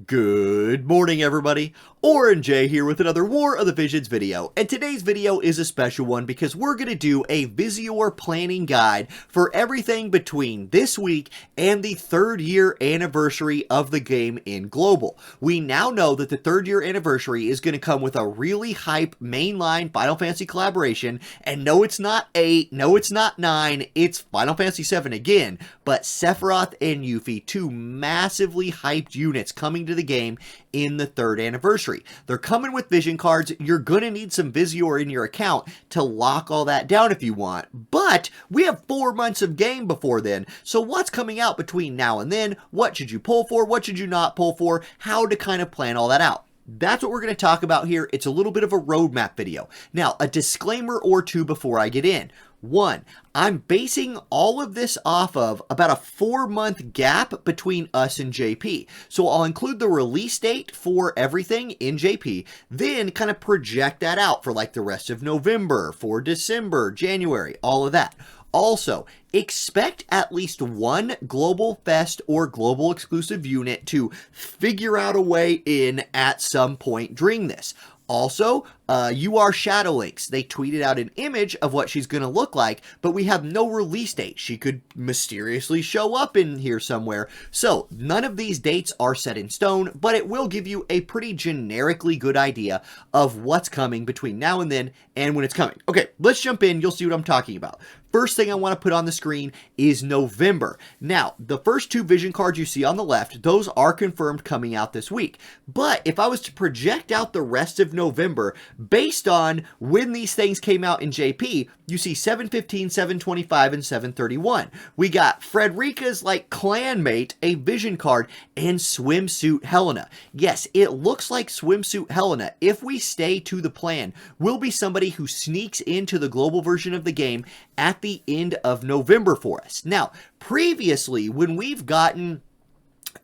Good morning, everybody. Orange J here with another War of the Visions video, and today's video is a special one because we're going to do a Visior planning guide for everything between this week and the 3rd year anniversary of the game in Global. We now know that the 3rd year anniversary is going to come with a really hype mainline Final Fantasy collaboration, and no, it's not 8, no, it's not 9, it's Final Fantasy 7 again, but Sephiroth and Yuffie, two massively hyped units coming to the game in the 3rd anniversary. They're coming with vision cards. You're going to need some Visior in your account to lock all that down if you want, but we have 4 months of game before then, so what's coming out between now and then? What should you pull for? What should you not pull for? How to kind of plan all that out. That's what we're going to talk about here. It's a little bit of a roadmap video. Now, a disclaimer or two before I get in. 1, I'm basing all of this off of about a 4-month gap between us and JP. So I'll include the release date for everything in JP, then kind of project that out for like the rest of November, for December, January, all of that. Also, expect at least one Global Fest or Global Exclusive unit to figure out a way in at some point during this. Also, UR Shadowlinks, they tweeted out an image of what she's going to look like, but we have no release date. She could mysteriously show up in here somewhere. So none of these dates are set in stone, but it will give you a pretty generically good idea of what's coming between now and then and when it's coming. Okay, let's jump in. You'll see what I'm talking about. First thing I want to put on the screen is November. Now, the first 2 vision cards you see on the left, those are confirmed coming out this week. But if I was to project out the rest of November, based on when these things came out in JP, you see 7/15, 7/25, and 7/31. We got Frederica's like clanmate, a vision card, and Swimsuit Helena. Yes, it looks like Swimsuit Helena, if we stay to the plan, will be somebody who sneaks into the global version of the game at the end of November for us. Now, previously, when we've gotten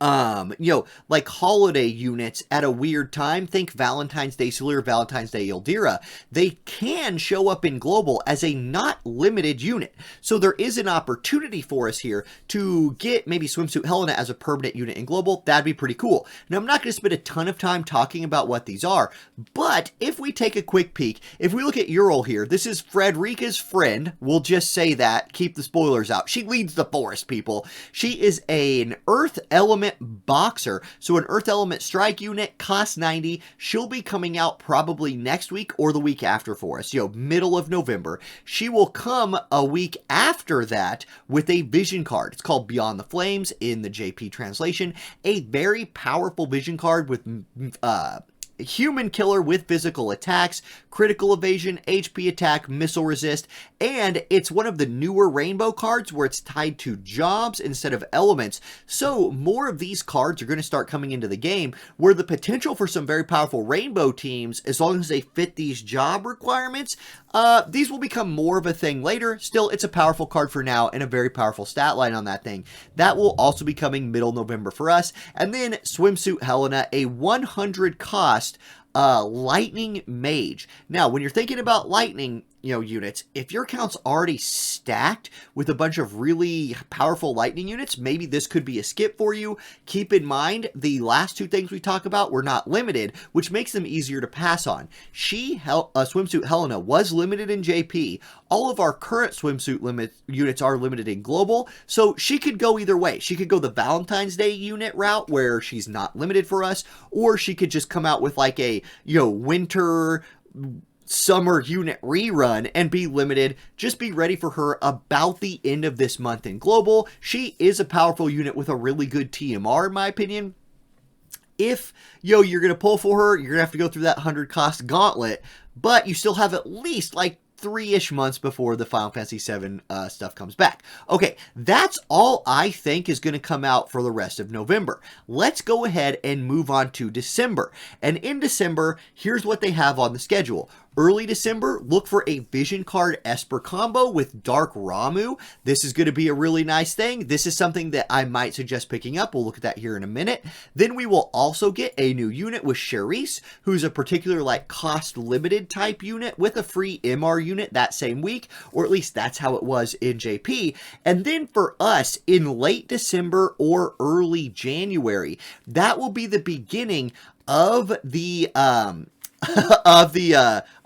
like holiday units at a weird time, think Valentine's Day Sealer, Valentine's Day Ildira, they can show up in Global as a not limited unit. So there is an opportunity for us here to get maybe Swimsuit Helena as a permanent unit in Global. That'd be pretty cool. Now, I'm not going to spend a ton of time talking about what these are, but if we take a quick peek, if we look at Ural here, this is Frederica's friend. We'll just say that, keep the spoilers out. She leads the forest, people. She is an Earth Element boxer, so an Earth Element strike unit, costs 90. She'll be coming out probably next week or the week after for us, middle of November. She will come a week after that with a vision card. It's called Beyond the Flames in the JP translation, a very powerful vision card with human killer with physical attacks, critical evasion, HP attack, missile resist, and it's one of the newer rainbow cards where it's tied to jobs instead of elements. So more of these cards are going to start coming into the game where the potential for some very powerful rainbow teams, as long as they fit these job requirements, these will become more of a thing later. Still, it's a powerful card for now and a very powerful stat line on that thing. That will also be coming middle November for us. And then Swimsuit Helena, a 100 cost lightning mage. Now, when you're thinking about lightning, units, if your account's already stacked with a bunch of really powerful lightning units, maybe this could be a skip for you. Keep in mind, the last 2 things we talk about were not limited, which makes them easier to pass on. Swimsuit Helena was limited in JP. All of our current swimsuit units are limited in Global, so she could go either way. She could go the Valentine's Day unit route where she's not limited for us, or she could just come out with like a, winter summer unit rerun and be limited. Just be ready for her about the end of this month in Global. She is a powerful unit with a really good TMR, in my opinion. If, you're going to pull for her, you're going to have to go through that 100 cost gauntlet, but you still have at least like 3-ish months before the Final Fantasy VII stuff comes back. Okay, that's all I think is going to come out for the rest of November. Let's go ahead and move on to December. And in December, here's what they have on the schedule. Early December, look for a Vision Card Esper combo with Dark Ramuh. This is going to be a really nice thing. This is something that I might suggest picking up. We'll look at that here in a minute. Then we will also get a new unit with Charisse, who's a particular like cost limited type unit with a free MR unit that same week, or at least that's how it was in JP. And then for us in late December or early January, that will be the beginning of the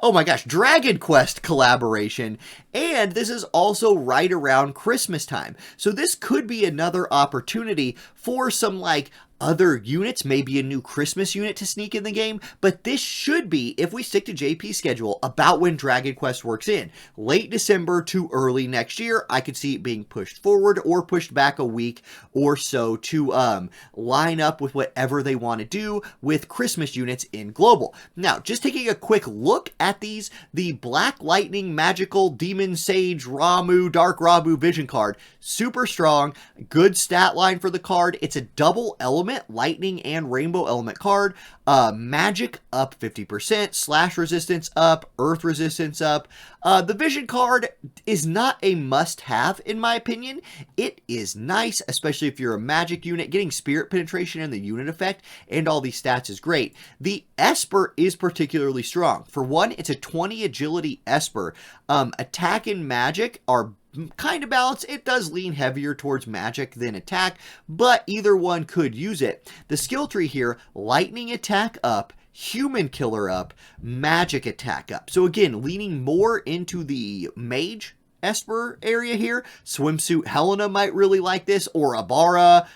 oh my gosh, Dragon Quest collaboration, and this is also right around Christmas time. So this could be another opportunity for some like other units, maybe a new Christmas unit to sneak in the game, but this should be, if we stick to JP's schedule, about when Dragon Quest works in. Late December to early next year, I could see it being pushed forward or pushed back a week or so to line up with whatever they want to do with Christmas units in Global. Now, just taking a quick look at these, the Black Lightning Magical Demon Sage Ramuh Dark Ramuh Vision card, super strong, good stat line for the card. It's a double element, lightning and rainbow element card. Magic up 50%, slash resistance up, earth resistance up. The vision card is not a must-have in my opinion. It is nice, especially if you're a magic unit. Getting spirit penetration and the unit effect and all these stats is great. The Esper is particularly strong. For one, it's a 20 agility Esper. Attack and magic are kind of balanced. It does lean heavier towards magic than attack, but either one could use it. The skill tree here, lightning attack up, human killer up, magic attack up. So again, leaning more into the mage Esper area here. Swimsuit Helena might really like this, or Abara,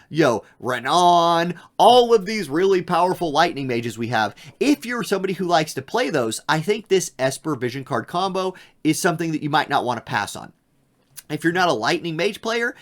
Renan, all of these really powerful lightning mages we have. If you're somebody who likes to play those, I think this Esper Vision card combo is something that you might not want to pass on. If you're not a Lightning Mage player,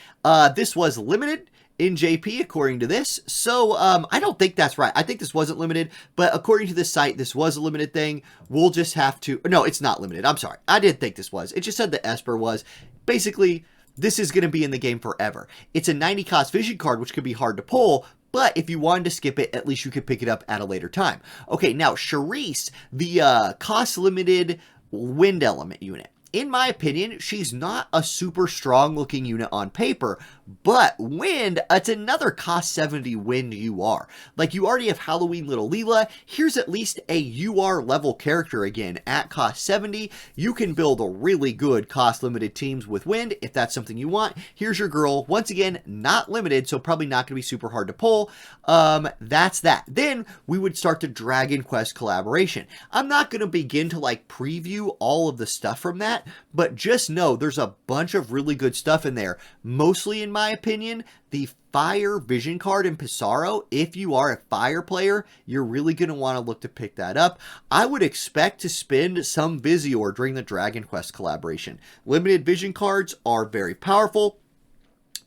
this was limited in JP according to this, so I don't think that's right. I think this wasn't limited, but according to this site, this was a limited thing. We'll just have to... No, it's not limited. I'm sorry. I didn't think this was. It just said the Esper was. Basically, this is going to be in the game forever. It's a 90 cost vision card, which could be hard to pull, but if you wanted to skip it, at least you could pick it up at a later time. Okay, now, Charisse, the cost-limited wind element unit. In my opinion, she's not a super strong looking unit on paper, but wind, it's another cost 70 wind UR. Like, you already have Halloween Little Leela. Here's at least a UR level character again at cost 70. You can build a really good cost limited teams with wind if that's something you want. Here's your girl. Once again, not limited, so probably not going to be super hard to pull. That's that. Then we would start the Dragon Quest collaboration. I'm not going to begin to like preview all of the stuff from that, but just know there's a bunch of really good stuff in there. Mostly, in my opinion, the Fire Vision card in Pissarro. If you are a Fire player, you're really going to want to look to pick that up. I would expect to spend some Vizior during the Dragon Quest collaboration. Limited Vision cards are very powerful.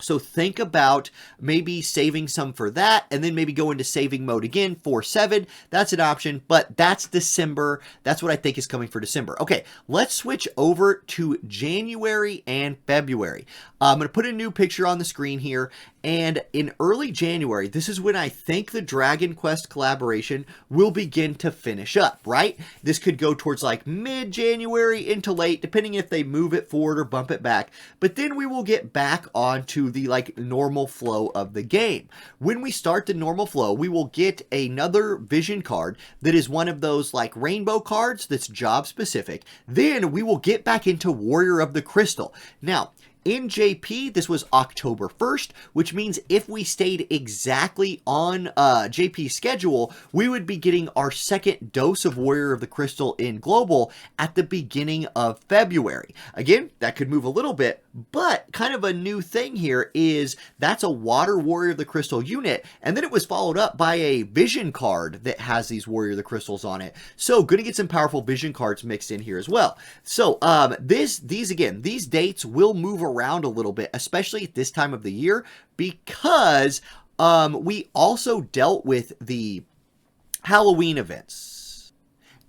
So think about maybe saving some for that, and then maybe go into saving mode again for 7. That's an option, but that's December. That's what I think is coming for December. Okay, let's switch over to January and February. I'm going to put a new picture on the screen here, and in early January, this is when I think the Dragon Quest collaboration will begin to finish up, right? This could go towards like mid-January into late, depending if they move it forward or bump it back. But then we will get back onto the like normal flow of the game. When we start the normal flow, we will get another vision card that is one of those like rainbow cards that's job specific. Then we will get back into Warrior of the Crystal. Now, in JP, this was October 1st, which means if we stayed exactly on JP's schedule, we would be getting our second dose of Warrior of the Crystal in Global at the beginning of February. Again, that could move a little bit, but kind of a new thing here is that's a Water Warrior of the Crystal unit, and then it was followed up by a Vision card that has these Warrior of the Crystals on it. So, going to get some powerful Vision cards mixed in here as well. So, these dates will move around a little bit, especially at this time of the year, because we also dealt with the Halloween events.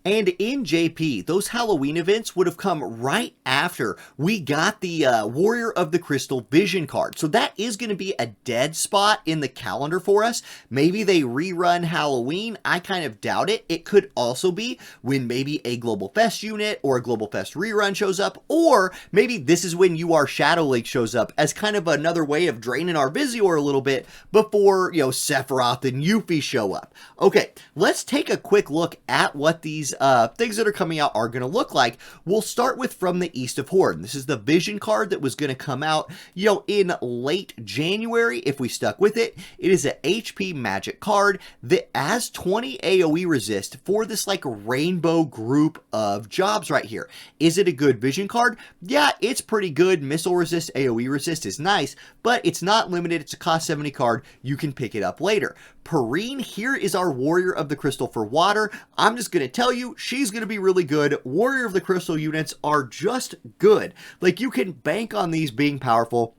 And in JP, those Halloween events would have come right after we got the Warrior of the Crystal Vision card. So that is going to be a dead spot in the calendar for us. Maybe they rerun Halloween. I kind of doubt it. It could also be when maybe a Global Fest unit or a Global Fest rerun shows up, or maybe this is when UR Shadow Lake shows up as kind of another way of draining our Visior a little bit before, you know, Sephiroth and Yuffie show up. Okay, let's take a quick look at what these things that are coming out are going to look like. We'll start with From the East of Horde. This is the Vision card that was going to come out, you know, in late January if we stuck with it. It is an HP magic card that has 20 AoE resist for this like rainbow group of jobs right here. Is it a good Vision card? Yeah, it's pretty good. Missile resist, AoE resist is nice, but it's not limited. It's a cost 70 card. You can pick it up later. Perrine here is our Warrior of the Crystal for water. I'm just going to tell you, she's going to be really good. Warrior of the Crystal units are just good. Like, you can bank on these being powerful,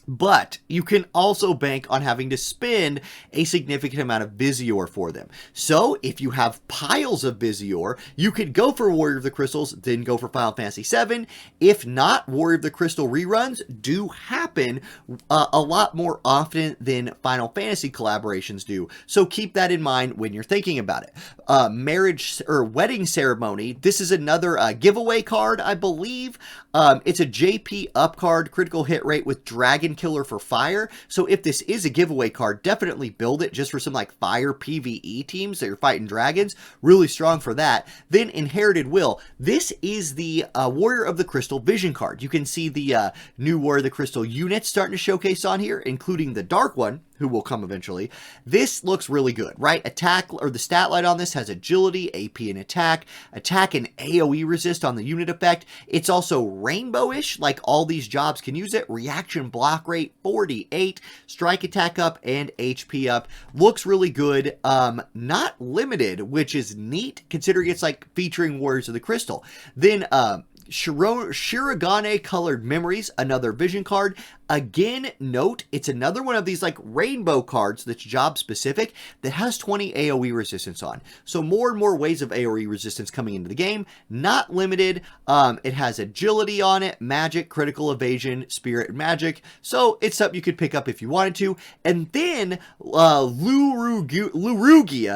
but you can also bank on having to spend a significant amount of Visior for them. So if you have piles of Visior, you could go for Warrior of the Crystals, then go for Final Fantasy VII. If not, Warrior of the Crystal reruns do happen a lot more often than Final Fantasy collaborations do. So keep that in mind when you're thinking about it. Marriage or Wedding Ceremony. This is another giveaway card, I believe. It's a JP up card, critical hit rate with Dragon Killer for fire. So if this is a giveaway card, definitely build it just for some like fire PvE teams that are fighting dragons. Really strong for that. Then Inherited Will. This is the Warrior of the Crystal Vision card. You can see the new Warrior of the Crystal units starting to showcase on here, including the Dark One, who will come eventually. This looks really good, right? Attack, or the stat line on this has agility, AP and attack and AoE resist on the unit effect. It's also rainbowish, like all these jobs can use it. Reaction block rate 48, strike attack up and HP up. Looks really good. Not limited, which is neat considering it's like featuring Warriors of the Crystal. Then Shirogane Colored Memories, another Vision card. Again, note, it's another one of these like rainbow cards that's job specific that has 20 AoE resistance on. So more and more ways of AoE resistance coming into the game. Not limited. It has agility on it, magic, critical evasion, spirit, and magic. So it's something you could pick up if you wanted to. And then Lurugia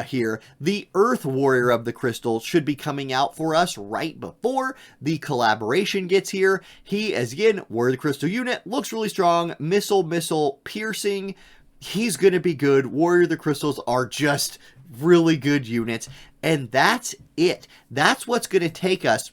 here, the Earth Warrior of the Crystal, should be coming out for us right before the collaboration gets here. He, as again, Warrior of the Crystal unit, looks really strong. Missile, piercing. He's going to be good. Warrior of the Crystals are just really good units. And that's it. That's what's going to take us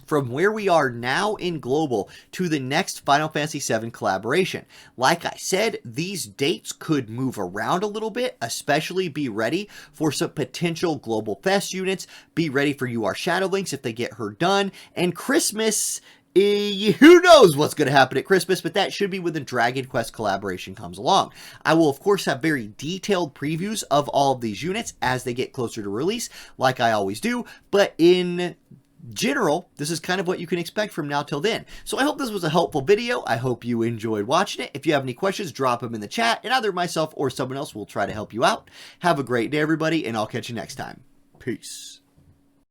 from where we are now in Global to the next Final Fantasy VII collaboration. Like I said, these dates could move around a little bit, especially be ready for some potential Global Fest units. Be ready for UR Shadow Links if they get her done. And Christmas, who knows what's going to happen at Christmas, but that should be when the Dragon Quest collaboration comes along. I will, of course, have very detailed previews of all of these units as they get closer to release, like I always do, but in general, this is kind of what you can expect from now till then. So I hope this was a helpful video. I hope you enjoyed watching it. If you have any questions, drop them in the chat, and either myself or someone else will try to help you out. Have a great day, everybody, and I'll catch you next time. Peace.